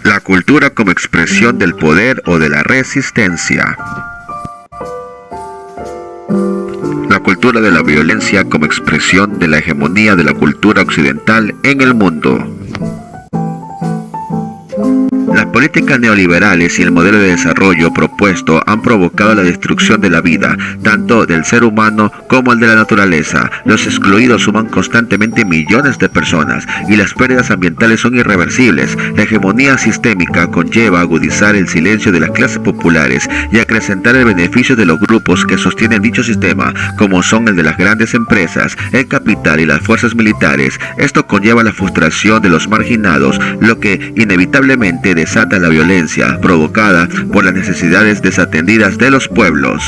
La cultura como expresión del poder o de la resistencia. La cultura de la violencia como expresión de la hegemonía de la cultura occidental en el mundo. Las políticas neoliberales y el modelo de desarrollo propuesto han provocado la destrucción de la vida, tanto del ser humano como el de la naturaleza. Los excluidos suman constantemente millones de personas y las pérdidas ambientales son irreversibles. La hegemonía sistémica conlleva agudizar el silencio de las clases populares y acrecentar el beneficio de los grupos que sostienen dicho sistema, como son el de las grandes empresas, el capital y las fuerzas militares. Esto conlleva la frustración de los marginados, lo que inevitablemente desata la violencia provocada por las necesidades desatendidas de los pueblos.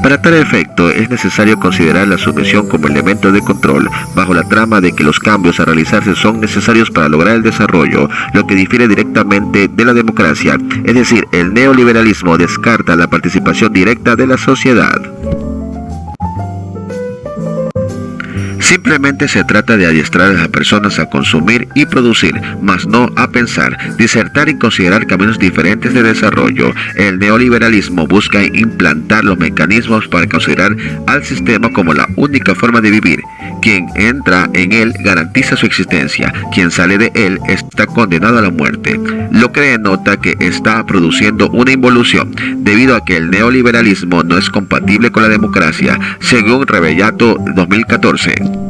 Para tal efecto, es necesario considerar la sumisión como elemento de control, bajo la trama de que los cambios a realizarse son necesarios para lograr el desarrollo, lo que difiere directamente de la democracia, es decir, el neoliberalismo descarta la participación directa de la sociedad. Simplemente se trata de adiestrar a las personas a consumir y producir, mas no a pensar, disertar y considerar caminos diferentes de desarrollo. El neoliberalismo busca implantar los mecanismos para considerar al sistema como la única forma de vivir. Quien entra en él garantiza su existencia, quien sale de él está condenado a la muerte, lo que denota que está produciendo una involución, debido a que el neoliberalismo no es compatible con la democracia, según Rebellato 2014.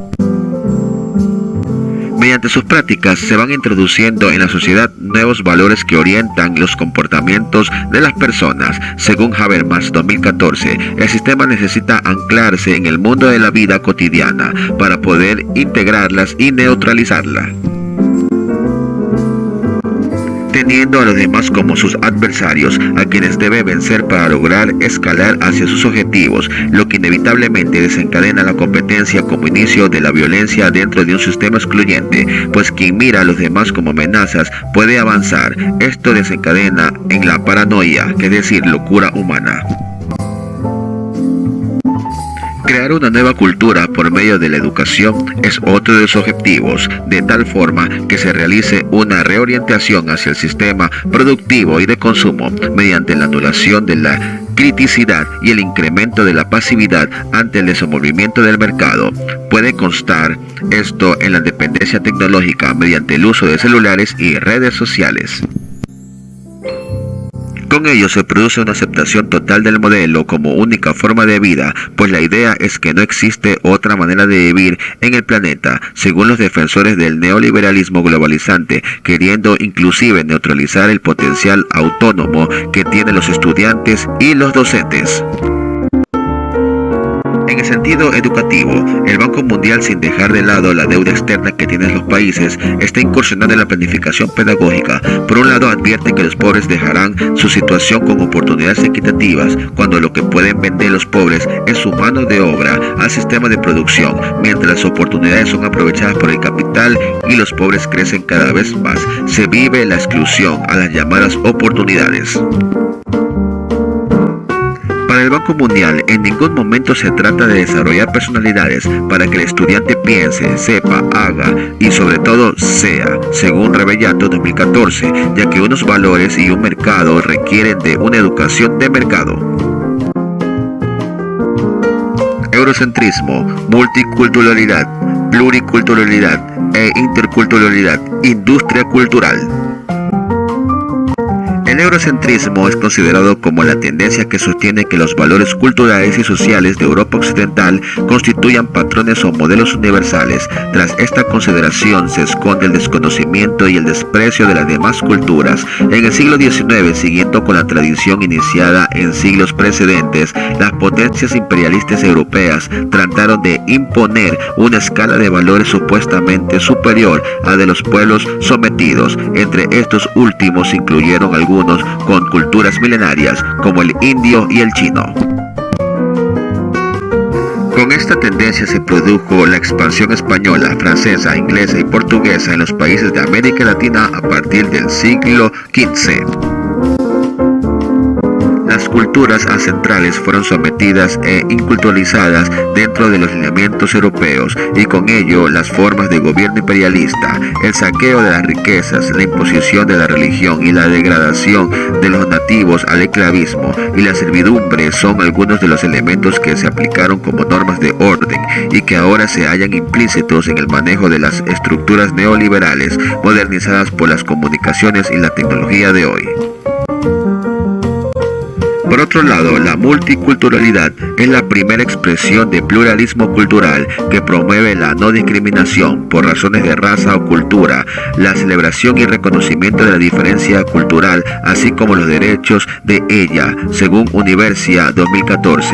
Mediante sus prácticas se van introduciendo en la sociedad nuevos valores que orientan los comportamientos de las personas. Según Habermas 2014, el sistema necesita anclarse en el mundo de la vida cotidiana para poder integrarlas y neutralizarlas, teniendo a los demás como sus adversarios, a quienes debe vencer para lograr escalar hacia sus objetivos, lo que inevitablemente desencadena la competencia como inicio de la violencia dentro de un sistema excluyente, pues quien mira a los demás como amenazas puede avanzar. Esto desencadena en la paranoia, es decir, locura humana. Crear una nueva cultura por medio de la educación es otro de los objetivos, de tal forma que se realice una reorientación hacia el sistema productivo y de consumo mediante la anulación de la criticidad y el incremento de la pasividad ante el desenvolvimiento del mercado. Puede constar esto en la dependencia tecnológica mediante el uso de celulares y redes sociales. Con ello se produce una aceptación total del modelo como única forma de vida, pues la idea es que no existe otra manera de vivir en el planeta, según los defensores del neoliberalismo globalizante, queriendo inclusive neutralizar el potencial autónomo que tienen los estudiantes y los docentes. En el sentido educativo, el Banco Mundial, sin dejar de lado la deuda externa que tienen los países, está incursionando en la planificación pedagógica. Por un lado, advierte que los pobres dejarán su situación con oportunidades equitativas, cuando lo que pueden vender los pobres es su mano de obra al sistema de producción, mientras las oportunidades son aprovechadas por el capital y los pobres crecen cada vez más. Se vive la exclusión a las llamadas oportunidades. Para el Banco Mundial, en ningún momento se trata de desarrollar personalidades para que el estudiante piense, sepa, haga y sobre todo sea, según Rebellato 2014, ya que unos valores y un mercado requieren de una educación de mercado. Eurocentrismo, multiculturalidad, pluriculturalidad e interculturalidad, industria cultural. El eurocentrismo es considerado como la tendencia que sostiene que los valores culturales y sociales de Europa Occidental constituyan patrones o modelos universales. Tras esta consideración se esconde el desconocimiento y el desprecio de las demás culturas. En el siglo XIX, siguiendo con la tradición iniciada en siglos precedentes, las potencias imperialistas europeas trataron de imponer una escala de valores supuestamente superior a de los pueblos sometidos. Entre estos últimos incluyeron algunos con culturas milenarias como el indio y el chino. Con esta tendencia se produjo la expansión española, francesa, inglesa y portuguesa en los países de América Latina a partir del siglo XV. Las culturas ancestrales fueron sometidas e inculturalizadas dentro de los lineamientos europeos y con ello las formas de gobierno imperialista, el saqueo de las riquezas, la imposición de la religión y la degradación de los nativos al esclavismo y la servidumbre son algunos de los elementos que se aplicaron como normas de orden y que ahora se hallan implícitos en el manejo de las estructuras neoliberales modernizadas por las comunicaciones y la tecnología de hoy. Por otro lado, la multiculturalidad es la primera expresión de pluralismo cultural que promueve la no discriminación por razones de raza o cultura, la celebración y reconocimiento de la diferencia cultural, así como los derechos de ella, según Universia 2014.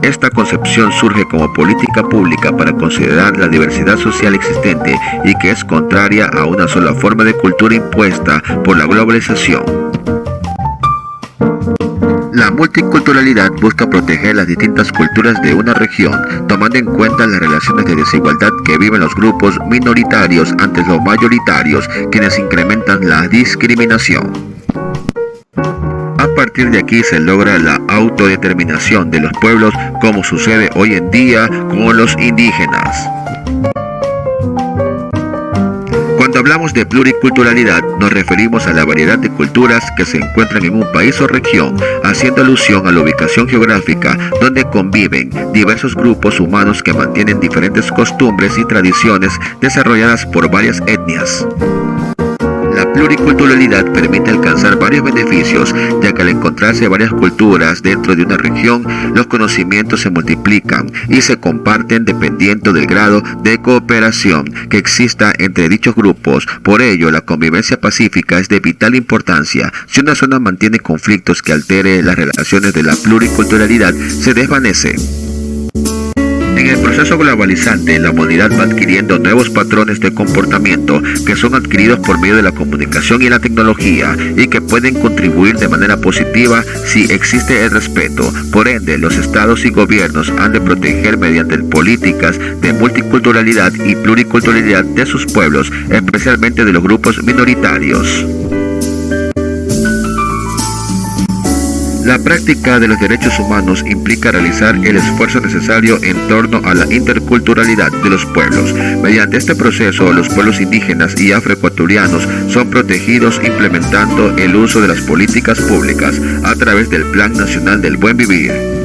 Esta concepción surge como política pública para considerar la diversidad social existente y que es contraria a una sola forma de cultura impuesta por la globalización. La multiculturalidad busca proteger las distintas culturas de una región, tomando en cuenta las relaciones de desigualdad que viven los grupos minoritarios ante los mayoritarios, quienes incrementan la discriminación. A partir de aquí se logra la autodeterminación de los pueblos, como sucede hoy en día con los indígenas. Cuando hablamos de pluriculturalidad, nos referimos a la variedad de culturas que se encuentran en un país o región, haciendo alusión a la ubicación geográfica donde conviven diversos grupos humanos que mantienen diferentes costumbres y tradiciones desarrolladas por varias etnias. La pluriculturalidad permite alcanzar varios beneficios, ya que al encontrarse varias culturas dentro de una región, los conocimientos se multiplican y se comparten dependiendo del grado de cooperación que exista entre dichos grupos. Por ello, la convivencia pacífica es de vital importancia. Si una zona mantiene conflictos que altere las relaciones de la pluriculturalidad, se desvanece. En el proceso globalizante, la humanidad va adquiriendo nuevos patrones de comportamiento que son adquiridos por medio de la comunicación y la tecnología y que pueden contribuir de manera positiva si existe el respeto. Por ende, los estados y gobiernos han de proteger mediante políticas de multiculturalidad y pluriculturalidad de sus pueblos, especialmente de los grupos minoritarios. La práctica de los derechos humanos implica realizar el esfuerzo necesario en torno a la interculturalidad de los pueblos. Mediante este proceso, los pueblos indígenas y afroecuatorianos son protegidos implementando el uso de las políticas públicas a través del Plan Nacional del Buen Vivir.